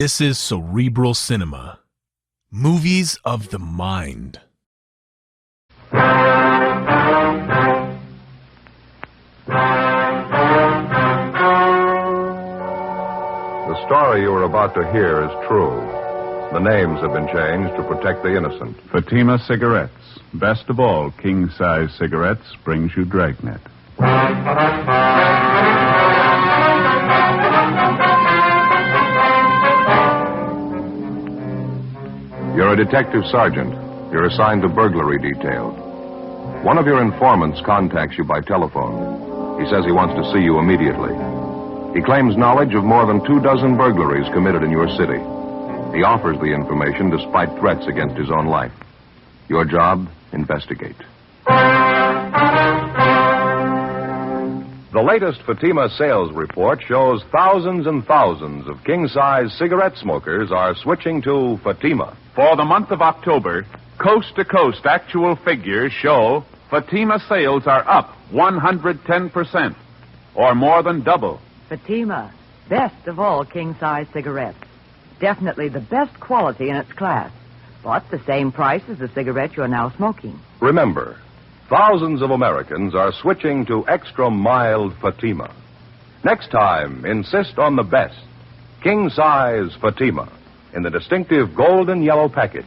This is Cerebral Cinema. Movies of the mind. The story you are about to hear is true. The names have been changed to protect the innocent. Fatima Cigarettes. Best of all, king-size cigarettes brings you Dragnet. You're a detective sergeant. You're assigned to burglary detail. One of your informants contacts you by telephone. He says he wants to see you immediately. He claims knowledge of more than 24 burglaries committed in your city. He offers the information despite threats against his own life. Your job, investigate. The latest Fatima sales report shows thousands and thousands of king-size cigarette smokers are switching to Fatima. For the month of October, coast-to-coast actual figures show Fatima sales are up 110%, or more than double. Fatima, best of all king-size cigarettes. Definitely the best quality in its class, but the same price as the cigarette you're now smoking. Remember, thousands of Americans are switching to extra mild Fatima. Next time, insist on the best. King-size Fatima in the distinctive golden yellow package.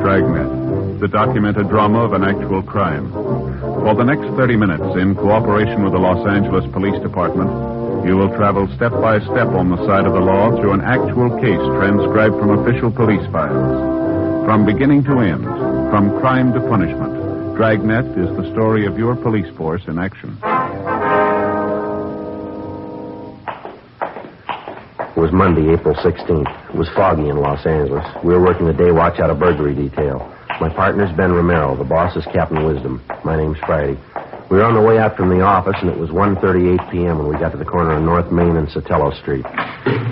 Dragnet, the documented drama of an actual crime. For the next 30 minutes, in cooperation with the Los Angeles Police Department, you will travel step by step on the side of the law through an actual case transcribed from official police files. From beginning to end, from crime to punishment, Dragnet is the story of your police force in action. It was Monday, April 16th. It was foggy in Los Angeles. We were working the day watch out of burglary detail. My partner's Ben Romero. The boss is Captain Wisdom. My name's Friday. We were on the way out from the office, and it was 1:38 p.m. when we got to the corner of North Main and Sotelo Street.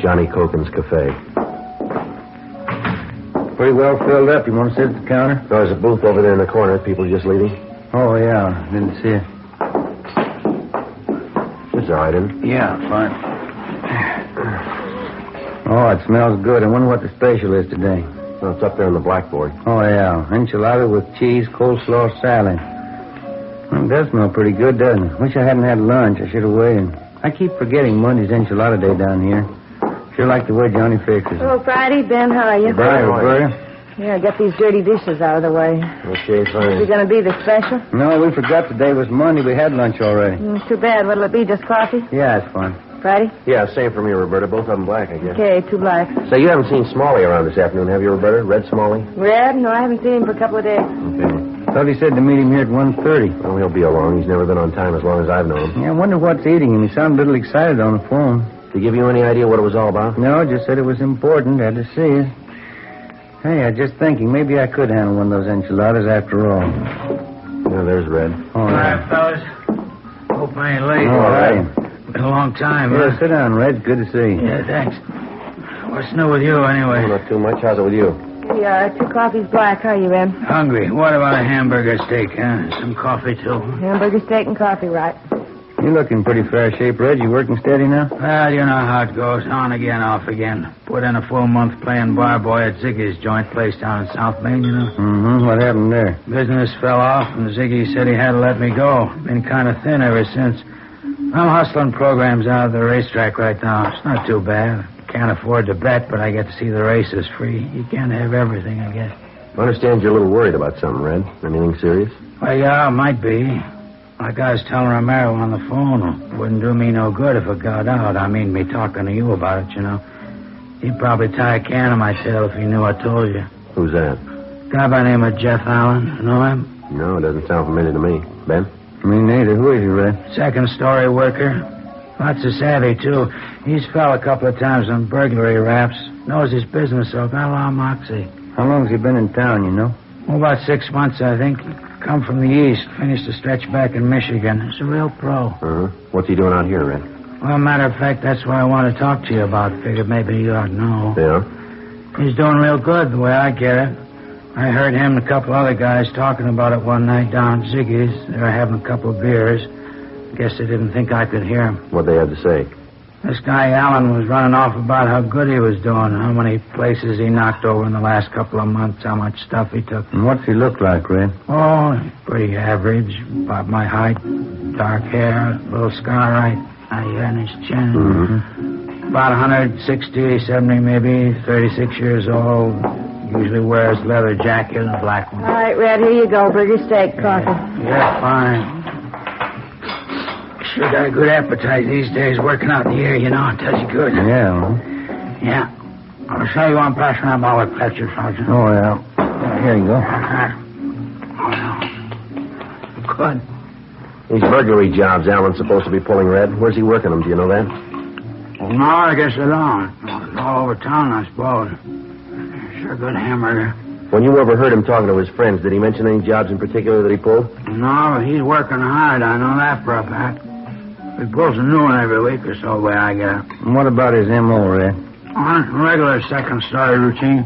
Johnny Cokin's Cafe. Pretty well filled up. You want to sit at the counter? There's a booth over there in the corner. People just leaving. Oh, yeah. Didn't see it. It's all right, isn't it? Yeah, fine. Oh, it smells good. I wonder what the special is today. Oh, it's up there on the blackboard. Oh, yeah. Enchilada with cheese, coleslaw, salad. Well, it does smell pretty good, doesn't it? Wish I hadn't had lunch. I should have waited. I keep forgetting Monday's enchilada day down here. Sure like the way Johnny fixes it. Hello, Friday. Ben, how are you? Bye, Roberta. Yeah, get these dirty dishes out of the way. Okay, fine. Is it going to be the special? No, we forgot today was Monday. We had lunch already. Too bad. What'll it be, just coffee? Yeah, it's fine. Friday? Yeah, same for me, Roberta. Both of them black, I guess. Okay, 2 blacks. Say, you haven't seen Smalley around this afternoon, have you, Roberta? Red Smalley? Red? No, I haven't seen him for a couple of days. Okay. Thought he said to meet him here at 1:30. Well, he'll be along. He's never been on time as long as I've known him. Yeah, I wonder what's eating him. He sounded a little excited on the phone. Did he give you any idea what it was all about? No, just said it was important. Had to see it. Hey, I was just thinking maybe I could handle one of those enchiladas after all. Yeah, there's Red. All right. fellas. Hope I ain't late. All right. Been a long time, Yeah, huh? sit down, Red. Good to see you. Yeah, thanks. What's new with you, anyway? Oh, not too much. How's it with you? Here you are. 2 coffees black. How are you, Em? Hungry. What about a hamburger steak, huh? Some coffee, too. Hamburger, steak, and coffee, right? You're looking pretty fair shape, Red. You working steady now? Well, you know how it goes. On again, off again. Put in a full month playing bar boy at Ziggy's joint place down in South Main, you know. Mm-hmm. What happened there? Business fell off, and Ziggy said he had to let me go. Been kind of thin ever since. I'm hustling programs out of the racetrack right now. It's not too bad. Can't afford to bet, but I get to see the races free. You can't have everything, I guess. I understand you're a little worried about something, Red. Anything serious? Well, yeah, it might be. Like I was telling Romero on the phone, it wouldn't do me no good if it got out. I mean, me talking to you about it, you know. He'd probably tie a can to my tail if he knew I told you. Who's that? Guy by the name of Jeff Allen. Know him? No, it doesn't sound familiar to me. Ben? Me neither. Who is he, Red? Second-story worker. Lots of savvy, too. He's fell a couple of times on burglary raps. Knows his business, so got a lot of moxie. How long has he been in town, you know? Well, about 6 months, I think. Come from the east. Finished a stretch back in Michigan. He's a real pro. Uh-huh. What's he doing out here, Red? Well, matter of fact, that's what I want to talk to you about. Figured maybe you ought to know. Yeah? He's doing real good, the way I get it. I heard him and a couple other guys talking about it one night down at Ziggy's. They were having a couple of beers. Guess they didn't think I could hear him. What'd they have to say? This guy, Allen, was running off about how good he was doing, how many places he knocked over in the last couple of months, how much stuff he took. And what's he look like, Red? Oh, pretty average. About my height. Dark hair, little scar right here in his chin. Mm-hmm. About 160, 70 maybe, 36 years old. Usually wears leather jacket and a black one. All right, Red, here you go. Burger, steak, coffee. Yeah, fine. Sure got a good appetite these days. Working out in the air, you know, it does you good. Yeah. Yeah. I'll show you one pass around all the pictures, Sergeant. Oh, yeah. Here you go. Good. These burglary jobs Alan's supposed to be pulling, Red. Where's he working them? Do you know that? Well, no, I guess I don't. It's all over town, I suppose. Sure good hamburger. When you overheard him talking to his friends, did he mention any jobs in particular that he pulled? No, but he's working hard. I know that for a fact. He pulls a new one every week or so, the way I get it. And what about his M.O., Red? Regular second-story routine.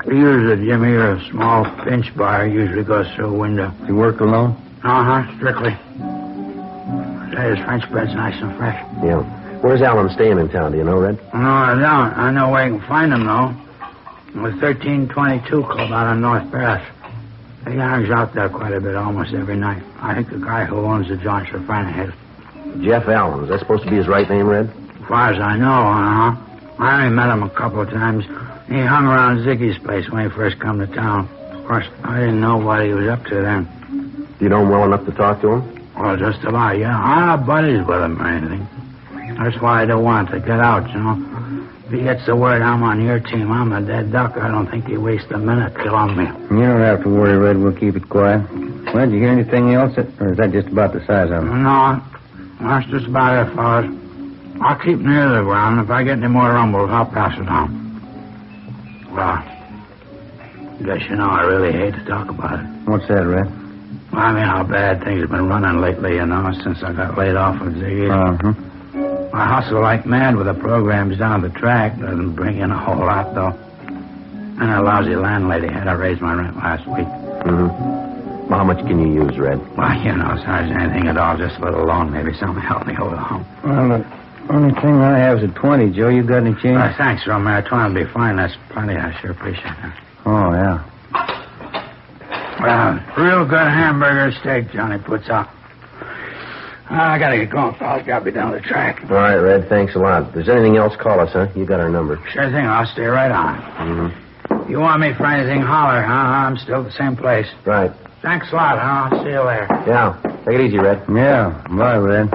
He uses a Jimmy or a small pinch bar. Usually goes through a window. Does he work alone? Uh-huh, strictly. Say his French bread's nice and fresh. Yeah. Where's Alan staying in town? Do you know, Red? No, I don't. I know where you can find him, though. The 1322 Club out on North Pass. He hangs out there quite a bit, almost every night. I think the guy who owns the joint's a friend of his. Jeff Allen. Is that supposed to be his right name, Red? As far as I know, uh-huh. I only met him a couple of times. He hung around Ziggy's place when he first come to town. Of course, I didn't know what he was up to then. Do you know him well enough to talk to him? Well, just about, yeah. I'm not buddies with him or anything. That's why I don't want to get out, you know. If he gets the word I'm on your team, I'm a dead duck. I don't think he'd waste a minute killing me. You don't have to worry, Red. We'll keep it quiet. Well, did you hear anything else? Or is that just about the size of him? No, that's just about it, fellas. I'll keep near the ground. If I get any more rumbles, I'll pass it on. Well, guess you know I really hate to talk about it. What's that, Red? Well, I mean how bad things have been running lately, you know, since I got laid off with Ziggy. Uh-huh. I hustle like mad with the programs down the track. Doesn't bring in a whole lot, though. And a lousy landlady had to raise my rent last week. Mm-hmm. Well, how much can you use, Red? Well, you know, as hard as anything at all, just a little loan, maybe something to help me hold home. Well, the only thing I have is a 20, Joe. You got any change? Thanks, Romero. 20 will be fine. That's plenty. I sure appreciate that. Oh, yeah. Well, real good hamburger steak Johnny puts up. I gotta get going, fellas. Gotta be down the track. All right, Red. Thanks a lot. If there's anything else, call us, huh? You got our number. Sure thing. I'll stay right on. Mm-hmm. You want me for anything, holler, huh? I'm still at the same place. Right. Thanks a lot, huh? I'll see you later. Yeah. Take it easy, Red. Yeah. Bye, Red.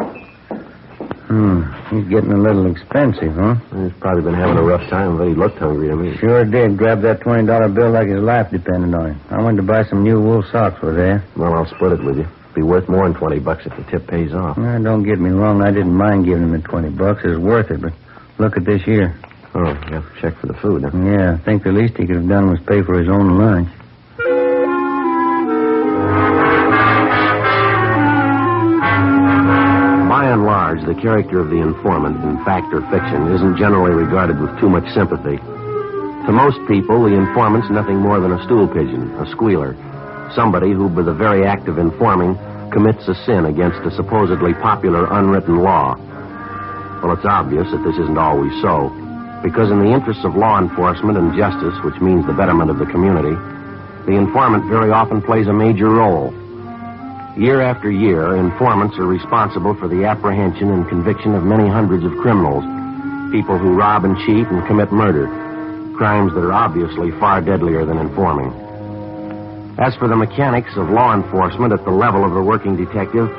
He's getting a little expensive, huh? He's probably been having a rough time, but he looked hungry to me. Sure did. Grabbed that $20 bill like his life depended on it. I went to buy some new wool socks for there. Well, I'll split it with you. Be worth more than $20 if the tip pays off. Well, don't get me wrong. I didn't mind giving him the $20. It was worth it, but look at this here. Oh, you have to check for the food, huh? Yeah, I think the least he could have done was pay for his own lunch. By and large, the character of the informant, in fact or fiction, isn't generally regarded with too much sympathy. To most people, the informant's nothing more than a stool pigeon, a squealer, somebody who, by the very act of informing, commits a sin against a supposedly popular unwritten law. Well, it's obvious that this isn't always so, because in the interests of law enforcement and justice, which means the betterment of the community, the informant very often plays a major role. Year after year, informants are responsible for the apprehension and conviction of many hundreds of criminals, people who rob and cheat and commit murder, crimes that are obviously far deadlier than informing. As for the mechanics of law enforcement at the level of the working detective,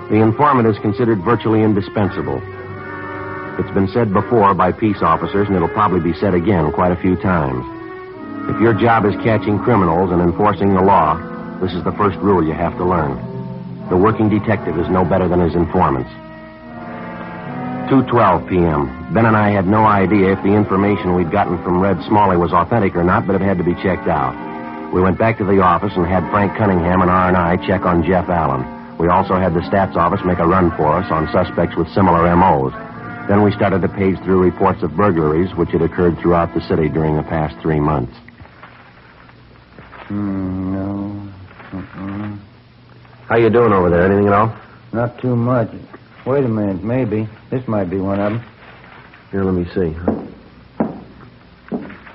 the informant is considered virtually indispensable. It's been said before by peace officers, and it'll probably be said again quite a few times. If your job is catching criminals and enforcing the law, this is the first rule you have to learn. The working detective is no better than his informants. 2:12 p.m. Ben and I had no idea if the information we'd gotten from Red Smalley was authentic or not, but it had to be checked out. We went back to the office and had Frank Cunningham and R&I check on Jeff Allen. We also had the stats office make a run for us on suspects with similar M.O.s. Then we started to page through reports of burglaries which had occurred throughout the city during the past 3 months. No. How you doing over there? Anything at all? Not too much. Wait a minute, maybe. This might be one of them. Here, let me see.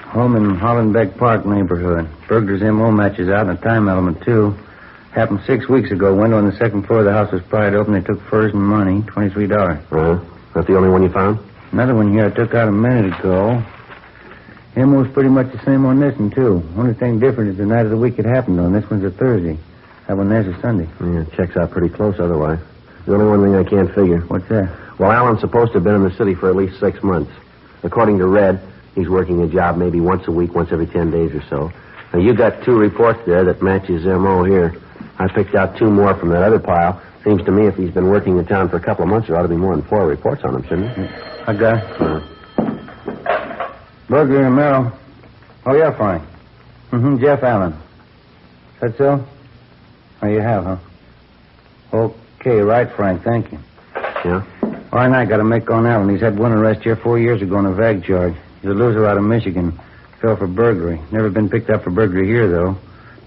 Home in Hollenbeck Park neighborhood. Burglar's M.O. matches out and a time element, too. Happened 6 weeks ago. Window on the second floor of the house was pried open. They took furs and money, $23. That the only one you found? Another one here I took out a minute ago. M.O.'s pretty much the same on this one, too. Only thing different is the night of the week it happened on. This one's a Thursday. That one there's a Sunday. Yeah, it checks out pretty close otherwise. The only one thing I can't figure. What's that? Well, Alan's supposed to have been in the city for at least 6 months. According to Red, he's working a job maybe once a week, once every 10 days or so. Now, you got 2 reports there that match his M.O. here. I picked out 2 more from that other pile. Seems to me if he's been working in town for a couple of months, there ought to be more than 4 reports on him, shouldn't there? I got it. Burglary in Romero. Oh, you're fine. Jeff Allen. Is that so? Oh, you have, huh? Okay, right, Frank. Thank you. Yeah? All right, I got to make on Allen. He's had one arrest here 4 years ago on a vag charge. He's a loser out of Michigan. Fell for burglary. Never been picked up for burglary here, though.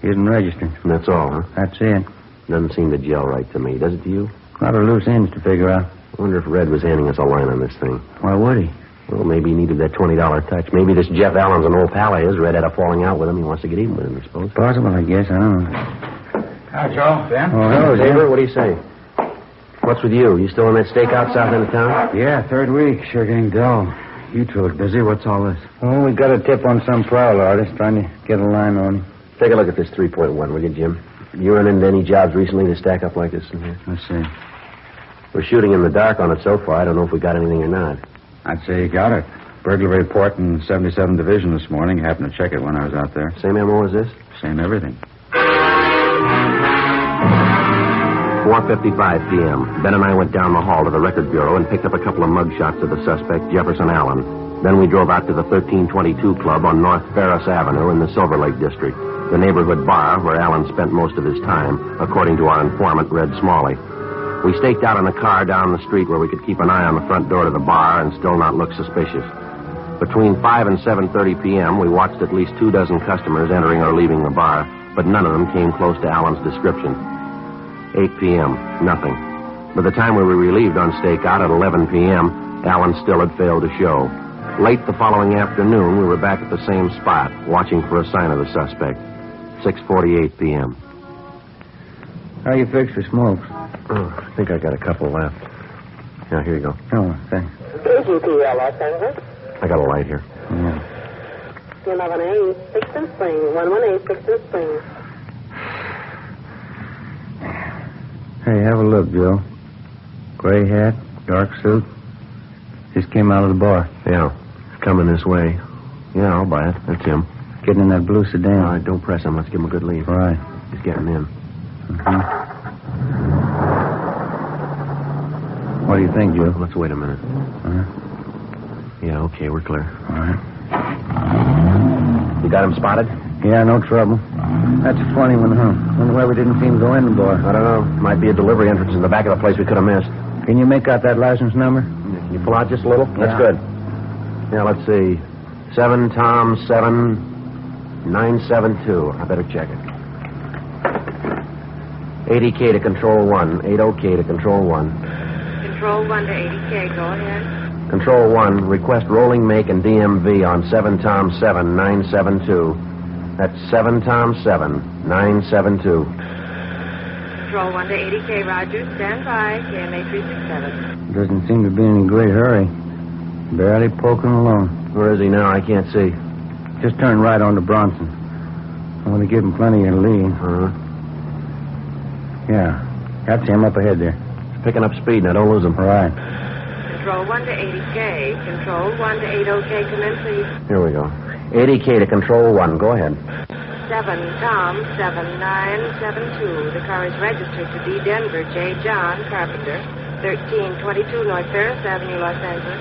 He isn't registered. And that's all, huh? That's it. Doesn't seem to gel right to me. Does it to you? A lot of loose ends to figure out. I wonder if Red was handing us a line on this thing. Why would he? Well, maybe he needed that $20 touch. Maybe this Jeff Allen's an old pal of his. Red had a falling out with him. He wants to get even with him, I suppose. Possible, I guess. I don't know. Hi, Joe. Ben? Oh, hello, Xavier. What do you say? What's with you? You still in that stakeout south end of town? Yeah, 3rd week. Sure getting dull. You two look busy. What's all this? Oh, we got a tip on some prowl artist trying to get a line on him. Take a look at this 3.1, will you, Jim? You run into any jobs recently to stack up like this in here? Let's see. We're shooting in the dark on it so far. I don't know if we got anything or not. I'd say you got it. Burglary report in 77 Division this morning. Happened to check it when I was out there. Same MO as this? Same everything. 4:55 p.m. Ben and I went down the hall to the record bureau and picked up a couple of mug shots of the suspect, Jefferson Allen. Then we drove out to the 1322 Club on North Ferris Avenue in the Silver Lake District, the neighborhood bar where Allen spent most of his time, according to our informant, Red Smalley. We staked out in a car down the street where we could keep an eye on the front door to the bar and still not look suspicious. Between 5 and 7:30 p.m., we watched at least 24 customers entering or leaving the bar, but none of them came close to Allen's description. 8 p.m., nothing. By the time we were relieved on stakeout at 11 p.m., Allen still had failed to show. Late the following afternoon, we were back at the same spot, watching for a sign of the suspect. 6:48 p.m. How you fix for smokes? Oh, I think I got a couple left. Yeah, here you go. Oh, thanks. Los Angeles. I got a light here. Yeah. 11A, 6th Spring. 118, 6th Spring. Hey, have a look, Joe. Gray hat, dark suit. Just came out of the bar. Yeah, it's coming this way. Yeah, I'll buy it. That's him. Getting in that blue sedan. All right, don't press him. Let's give him a good lead. Right. He's getting in. Mm-hmm. What do you think, Joe? Let's wait a minute. Uh-huh. Yeah, okay, we're clear. All right. You got him spotted? Yeah, no trouble. That's a funny one, huh? Wonder why we didn't see him go in the bar. I don't know. Might be a delivery entrance in the back of the place we could have missed. Can you make out that license number? Can you pull out just a little? Yeah. That's good. Yeah, let's see. 7 Tom 7 972. I better check it. 80K to Control 1. 80K to Control 1. Control 1 to 80K. Go ahead. Control 1. Request rolling make and DMV on 7 Tom 7 972. That's 7 Tom 7 972. Control 1 to 80K. Roger. Stand by. KMA 367. Doesn't seem to be in any great hurry. Barely poking along. Where is he now? I can't see. Just turn right on to Bronson. I want to give him plenty of lead. Uh-huh. Yeah. That's him up ahead there. He's picking up speed now. Don't lose him. All right. Control 1 to 80K. Control 1 to 80K. Come in, please. Here we go. 80K to Control 1. Go ahead. 7 Tom 7972. The car is registered to be Denver J. John Carpenter, 1322 North Ferris Avenue, Los Angeles.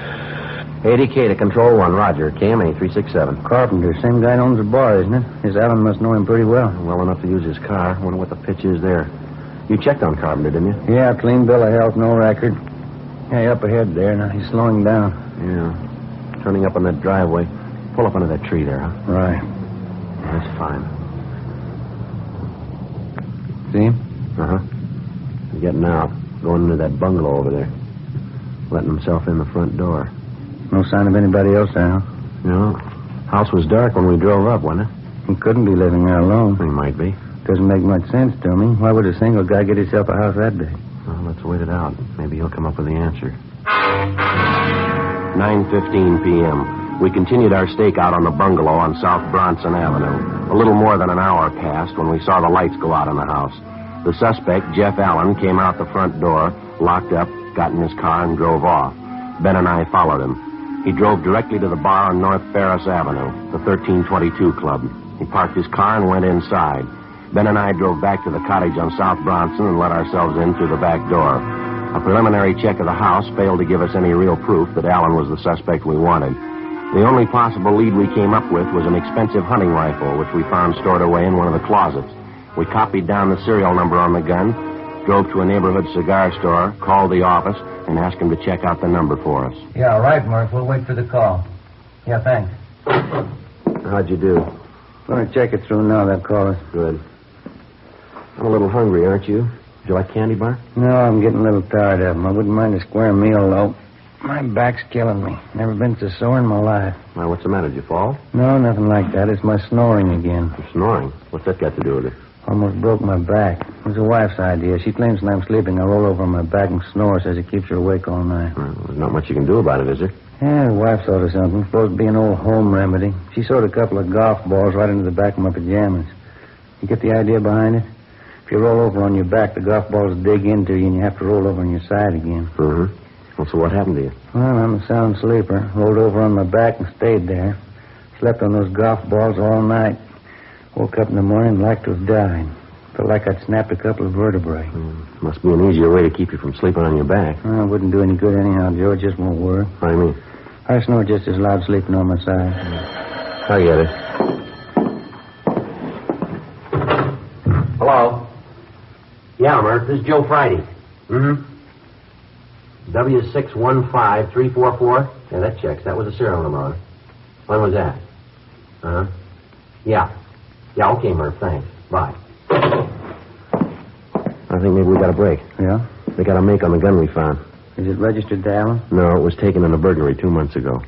80K to Control 1. Roger. KMA 367. Carpenter, same guy that owns the bar, isn't it? His Allen must know him pretty well. Well enough to use his car. Wonder what the pitch is there. You checked on Carpenter, didn't you? Yeah, clean bill of health, no record. Hey, up ahead there. Now he's slowing down. Yeah. Turning up on that driveway. Pull up under that tree there, huh? Right. That's fine. See him? Uh-huh. Getting out. Going into that bungalow over there. Letting himself in the front door. No sign of anybody else there, huh? No. House was dark when we drove up, wasn't it? He couldn't be living there alone. He might be. Doesn't make much sense to me. Why would a single guy get himself a house that big? Well, let's wait it out. Maybe he'll come up with the answer. 9:15 p.m. We continued our stakeout on the bungalow on South Bronson Avenue. A little more than an hour passed when we saw the lights go out in the house. The suspect, Jeff Allen, came out the front door, locked up, got in his car, and drove off. Ben and I followed him. He drove directly to the bar on North Ferris Avenue, the 1322 Club. He parked his car and went inside. Ben and I drove back to the cottage on South Bronson and let ourselves in through the back door. A preliminary check of the house failed to give us any real proof that Allen was the suspect we wanted. The only possible lead we came up with was an expensive hunting rifle, which we found stored away in one of the closets. We copied down the serial number on the gun, drove to a neighborhood cigar store, called the office, and asked him to check out the number for us. Yeah, all right, Murph. We'll wait for the call. Yeah, thanks. How'd you do? Going to check it through now, that caller. Good. I'm a little hungry, aren't you? Would you like candy bar? No, I'm getting a little tired of them. I wouldn't mind a square meal, though. My back's killing me. Never been so sore in my life. Why, what's the matter? Did you fall? No, nothing like that. It's my snoring again. You're snoring? What's that got to do with it? Almost broke my back. It was the wife's idea. She claims when I'm sleeping, I roll over on my back and snore. Says it keeps her awake all night. Well, there's not much you can do about it, is there? Yeah, the wife thought of something. Supposed to be an old home remedy. She sewed a couple of golf balls right into the back of my pajamas. You get the idea behind it? If you roll over on your back, the golf balls dig into you, and you have to roll over on your side again. Mm-hmm. Well, so what happened to you? Well, I'm a sound sleeper. Rolled over on my back and stayed there. Slept on those golf balls all night. Woke up in the morning like to have died. Felt like I'd snapped a couple of vertebrae. Must be an easier way to keep you from sleeping on your back. Well, it wouldn't do any good anyhow, Joe. It just won't work. What do you mean? I snore just as loud sleeping on my side. I get it. Hello? Yeah, Murph. This is Joe Friday. Mm-hmm. W615344. Yeah, that checks. That was the serial number on it. When was that? Uh-huh. Yeah. Yeah, okay, Murph. Thanks. Bye. I think maybe we got a break. Yeah? They got a make on the gun we found. Is it registered to Allen? No, it was taken in a burglary 2 months ago.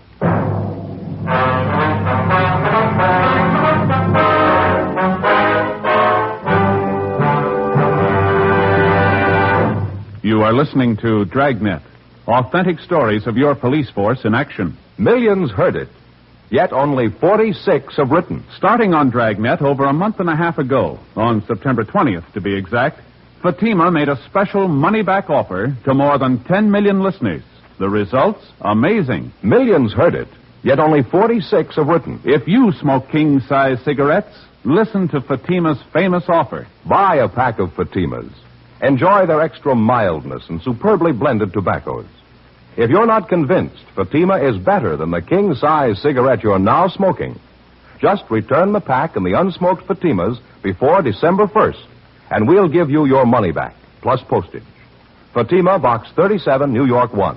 You are listening to Dragnet, authentic stories of your police force in action. Millions heard it, yet only 46 have written. Starting on Dragnet over a month and a half ago, on September 20th to be exact, Fatima made a special money-back offer to more than 10 million listeners. The results? Amazing. Millions heard it, yet only 46 have written. If you smoke king-size cigarettes, listen to Fatima's famous offer. Buy a pack of Fatimas. Enjoy their extra mildness and superbly blended tobaccos. If you're not convinced Fatima is better than the king-size cigarette you're now smoking, just return the pack and the unsmoked Fatimas before December 1st, and we'll give you your money back, plus postage. Fatima, Box 37, New York 1.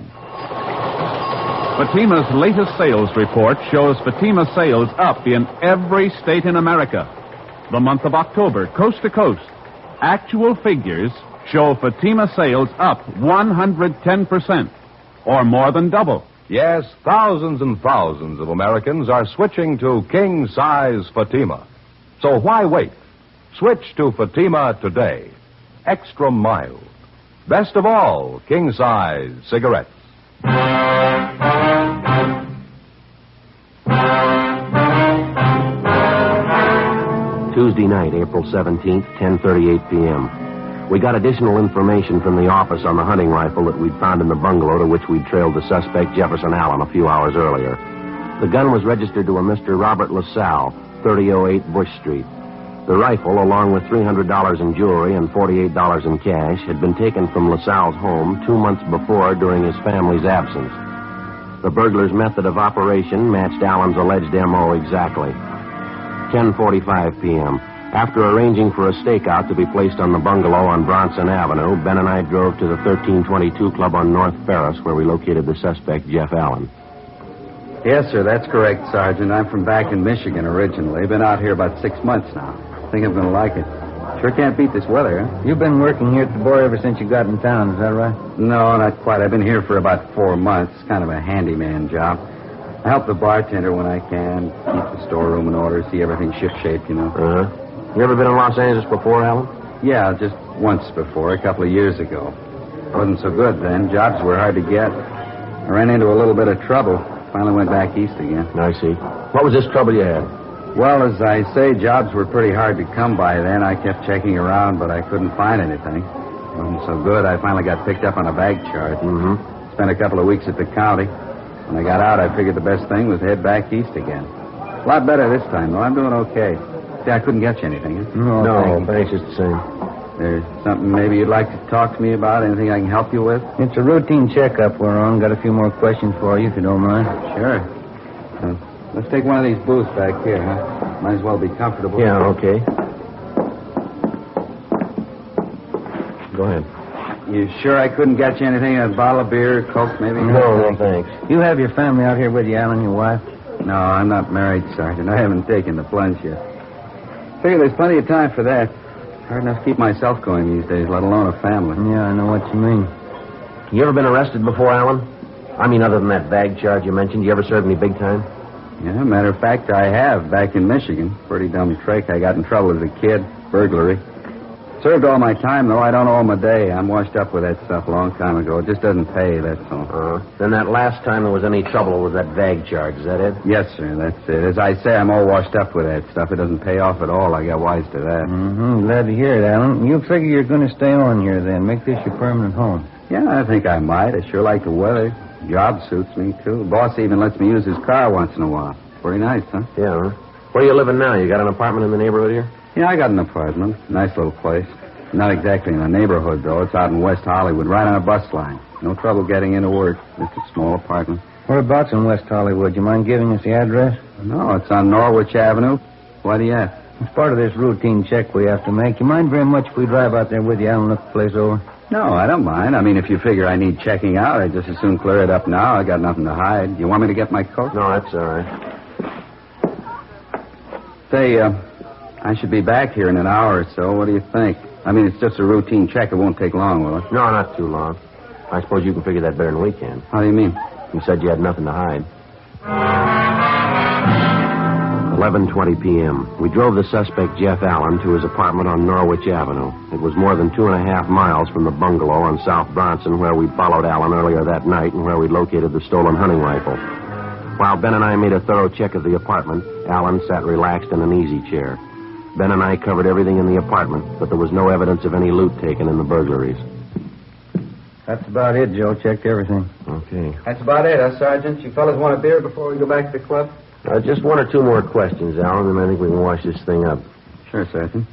Fatima's latest sales report shows Fatima sales up in every state in America. The month of October, coast to coast. Actual figures show Fatima sales up 110%, or more than double. Yes, thousands and thousands of Americans are switching to king-size Fatima. So why wait? Switch to Fatima today. Extra mild. Best of all, king-size cigarettes. Tuesday night, April 17th, 10:38 p.m. We got additional information from the office on the hunting rifle that we'd found in the bungalow to which we'd trailed the suspect, Jefferson Allen, a few hours earlier. The gun was registered to a Mr. Robert LaSalle, 3008 Bush Street. The rifle, along with $300 in jewelry and $48 in cash, had been taken from LaSalle's home 2 months before during his family's absence. The burglar's method of operation matched Allen's alleged M.O. exactly. 10:45 p.m. After arranging for a stakeout to be placed on the bungalow on Bronson Avenue, Ben and I drove to the 1322 Club on North Ferris, where we located the suspect, Jeff Allen. Yes, sir, that's correct, Sergeant. I'm from back in Michigan originally. Been out here about 6 months now. Think I'm going to like it. Sure can't beat this weather, huh? You've been working here at the bar ever since you got in town, is that right? No, not quite. I've been here for about 4 months. It's kind of a handyman job. I help the bartender when I can, keep the storeroom in order, see everything shipshape, you know. Uh-huh. You ever been in Los Angeles before, Alan? Yeah, just once before, a couple of years ago. Wasn't so good then. Jobs were hard to get. I ran into a little bit of trouble. Finally went back east again. I see. What was this trouble you had? Well, as I say, jobs were pretty hard to come by then. I kept checking around, but I couldn't find anything. Wasn't so good. I finally got picked up on a bag charge. Mm-hmm. Spent a couple of weeks at the county. When I got out, I figured the best thing was to head back east again. A lot better this time, though. I'm doing okay. See, I couldn't get you anything, huh? No, thanks, just the same. There's something maybe you'd like to talk to me about? Anything I can help you with? It's a routine checkup we're on. Got a few more questions for you, if you don't mind. Sure. Let's take one of these booths back here, huh? Might as well be comfortable. Yeah, okay. Go ahead. You sure I couldn't get you anything? A bottle of beer, Coke, maybe? No, thanks. You have your family out here with you, Alan, your wife? No, I'm not married, Sergeant. I haven't taken the plunge yet. Figure there's plenty of time for that. Hard enough to keep myself going these days, let alone a family. Yeah, I know what you mean. You ever been arrested before, Alan? I mean, other than that bag charge you mentioned, you ever served any big time? Yeah, matter of fact, I have, back in Michigan. Pretty dumb trick. I got in trouble as a kid. Burglary. Served all my time, though. I don't owe 'em a day. I'm washed up with that stuff a long time ago. It just doesn't pay, that's all. Then that last time there was any trouble with that bag charge, is that it? Yes, sir, that's it. As I say, I'm all washed up with that stuff. It doesn't pay off at all. I got wise to that. Mm-hmm. Glad to hear it, Alan. You figure you're going to stay on here, then. Make this your permanent home. Yeah, I think I might. I sure like the weather. Job suits me, too. Boss even lets me use his car once in a while. Pretty nice, huh? Yeah, huh? Where are you living now? You got an apartment in the neighborhood here? Yeah, I got an apartment. Nice little place. Not exactly in a neighborhood, though. It's out in West Hollywood, right on a bus line. No trouble getting into work. Just a small apartment. Whereabouts in West Hollywood? You mind giving us the address? No, it's on Norwich Avenue. Why do you ask? It's part of this routine check we have to make. You mind very much if we drive out there with you, Alan, look the place over? No, I don't mind. I mean, if you figure I need checking out, I'd just as soon clear it up now. I got nothing to hide. You want me to get my coat? No, that's all right. Say, I should be back here in an hour or so. What do you think? I mean, it's just a routine check. It won't take long, will it? No, not too long. I suppose you can figure that better than we can. How do you mean? You said you had nothing to hide. 11:20 p.m. We drove the suspect, Jeff Allen, to his apartment on Norwich Avenue. It was more than 2.5 miles from the bungalow on South Bronson where we followed Allen earlier that night and where we located the stolen hunting rifle. While Ben and I made a thorough check of the apartment, Allen sat relaxed in an easy chair. Ben and I covered everything in the apartment, but there was no evidence of any loot taken in the burglaries. That's about it, Joe. Checked everything. Okay. That's about it, huh, Sergeant? You fellas want a beer before we go back to the club? Just one or two more questions, Alan, and I think we can wash this thing up. Sure, Sergeant.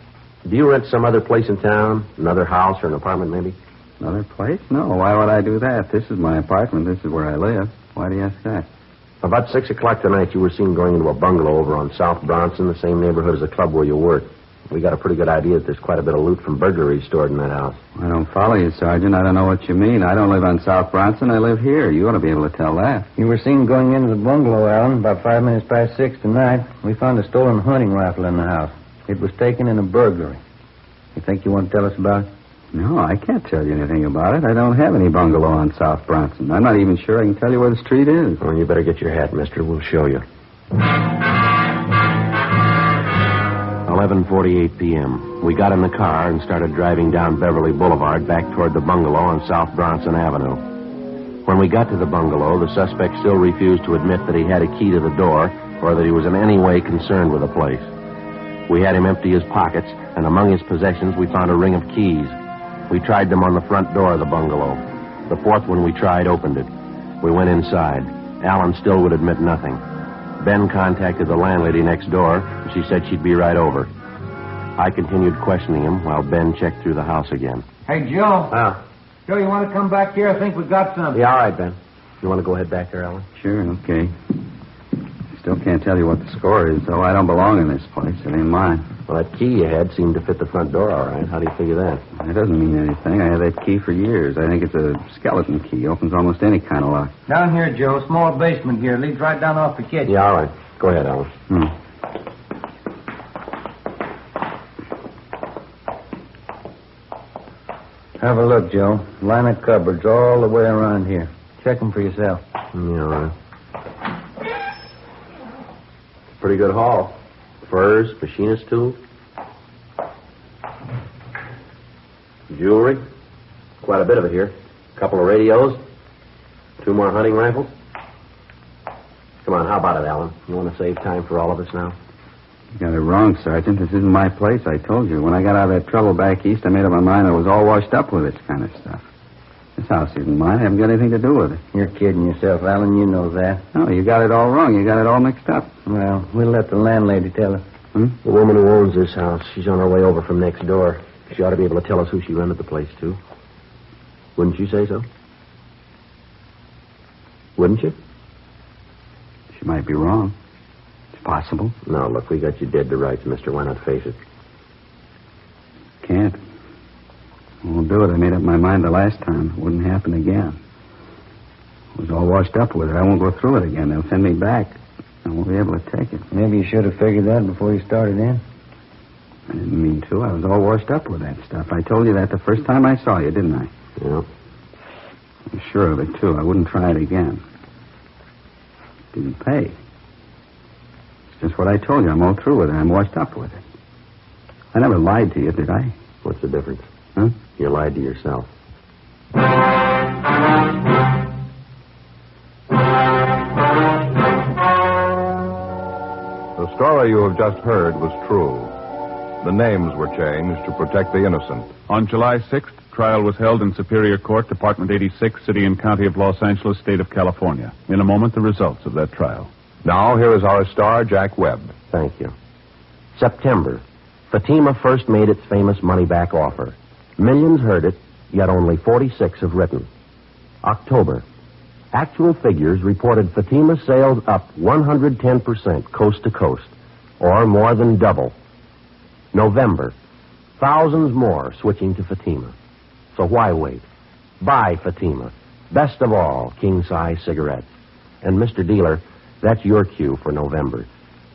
Do you rent some other place in town? Another house or an apartment, maybe? Another place? No, why would I do that? This is my apartment. This is where I live. Why do you ask that? About 6 o'clock tonight, you were seen going into a bungalow over on South Bronson, the same neighborhood as the club where you work. We got a pretty good idea that there's quite a bit of loot from burglaries stored in that house. I don't follow you, Sergeant. I don't know what you mean. I don't live on South Bronson. I live here. You ought to be able to tell that. You were seen going into the bungalow, Alan, about 5 minutes past 6 tonight. We found a stolen hunting rifle in the house. It was taken in a burglary. You think you want to tell us about it? No, I can't tell you anything about it. I don't have any bungalow on South Bronson. I'm not even sure I can tell you where the street is. Well, you better get your hat, mister. We'll show you. 11:48 p.m. We got in the car and started driving down Beverly Boulevard back toward the bungalow on South Bronson Avenue. When we got to the bungalow, the suspect still refused to admit that he had a key to the door or that he was in any way concerned with the place. We had him empty his pockets, and among his possessions we found a ring of keys. We tried them on the front door of the bungalow. The fourth one we tried opened it. We went inside. Allen still would admit nothing. Ben contacted the landlady next door, and she said she'd be right over. I continued questioning him while Ben checked through the house again. Hey, Joe. Ah. Joe, you want to come back here? I think we got something. Yeah, all right, Ben. You want to go ahead back there, Allen? Sure, okay. Still can't tell you what the score is, though. I don't belong in this place. It ain't mine. Well, that key you had seemed to fit the front door all right. How do you figure that? It doesn't mean anything. I had that key for years. I think it's a skeleton key. Opens almost any kind of lock. Down here, Joe. Small basement here. Leads right down off the kitchen. Yeah, all right. Go ahead, Allen. Have a look, Joe. Line of cupboards all the way around here. Check them for yourself. Yeah, all right. Pretty good haul. Furs, machinist tools. Jewelry. Quite a bit of it here. A couple of radios. 2 more hunting rifles. Come on, how about it, Alan? You want to save time for all of us now? You got it wrong, Sergeant. This isn't my place, I told you. When I got out of that trouble back east, I made up my mind I was all washed up with this kind of stuff. This house isn't mine. I haven't got anything to do with it. You're kidding yourself, Alan. You know that. No, you got it all wrong. You got it all mixed up. Well, we'll let the landlady tell us. The woman who owns this house, she's on her way over from next door. She ought to be able to tell us who she rented the place to. Wouldn't you say so? Wouldn't you? She might be wrong. It's possible. No, look, we got you dead to rights, mister. Why not face it? Can't. I won't do it. I made up my mind the last time. It wouldn't happen again. I was all washed up with it. I won't go through it again. They'll send me back. I won't be able to take it. Maybe you should have figured that before you started in. I didn't mean to. I was all washed up with that stuff. I told you that the first time I saw you, didn't I? Yeah. I'm sure of it, too. I wouldn't try it again. Didn't pay. It's just what I told you. I'm all through with it. I'm washed up with it. I never lied to you, did I? What's the difference? Huh? You lied to yourself. The story you have just heard was true. The names were changed to protect the innocent. On July 6th, trial was held in Superior Court, Department 86, City and County of Los Angeles, State of California. In a moment, the results of that trial. Now, here is our star, Jack Webb. Thank you. September. Fatima first made its famous money-back offer. Millions heard it, yet only 46 have written. October. Actual figures reported Fatima's sales up 110% coast to coast, or more than double. November. Thousands more switching to Fatima. So why wait? Buy Fatima. Best of all, king-size cigarettes. And, Mr. Dealer, that's your cue for November.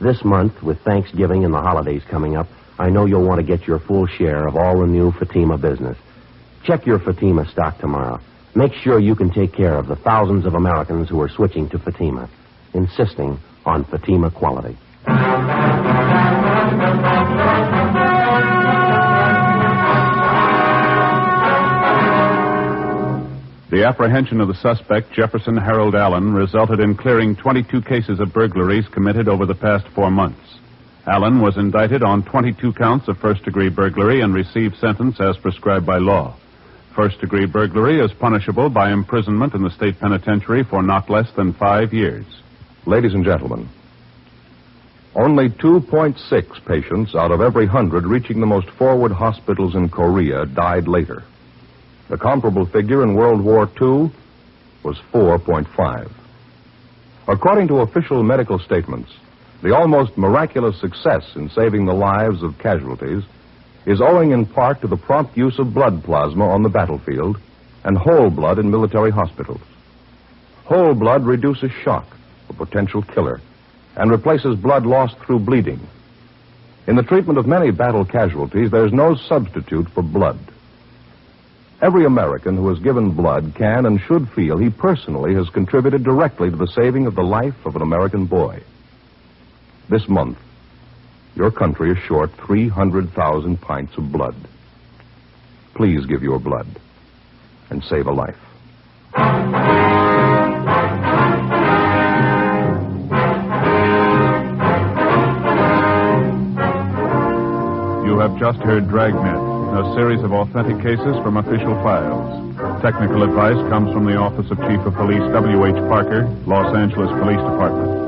This month, with Thanksgiving and the holidays coming up, I know you'll want to get your full share of all the new Fatima business. Check your Fatima stock tomorrow. Make sure you can take care of the thousands of Americans who are switching to Fatima, insisting on Fatima quality. The apprehension of the suspect, Jefferson Harold Allen, resulted in clearing 22 cases of burglaries committed over the past 4 months. Allen was indicted on 22 counts of first-degree burglary and received sentence as prescribed by law. First-degree burglary is punishable by imprisonment in the state penitentiary for not less than 5 years. Ladies and gentlemen, only 2.6 patients out of every 100 reaching the most forward hospitals in Korea died later. The comparable figure in World War II was 4.5. According to official medical statements, the almost miraculous success in saving the lives of casualties is owing in part to the prompt use of blood plasma on the battlefield and whole blood in military hospitals. Whole blood reduces shock, a potential killer, and replaces blood lost through bleeding. In the treatment of many battle casualties, there's no substitute for blood. Every American who has given blood can and should feel he personally has contributed directly to the saving of the life of an American boy. This month, your country is short 300,000 pints of blood. Please give your blood and save a life. You have just heard Dragnet, a series of authentic cases from official files. Technical advice comes from the Office of Chief of Police W.H. Parker, Los Angeles Police Department.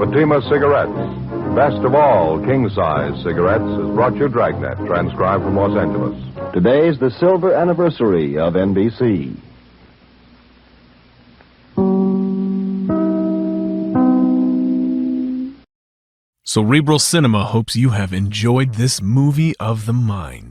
Fatima Cigarettes, best of all king-size cigarettes, has brought you Dragnet, transcribed from Los Angeles. Today's the silver anniversary of NBC. Cerebral Cinema hopes you have enjoyed this movie of the mind.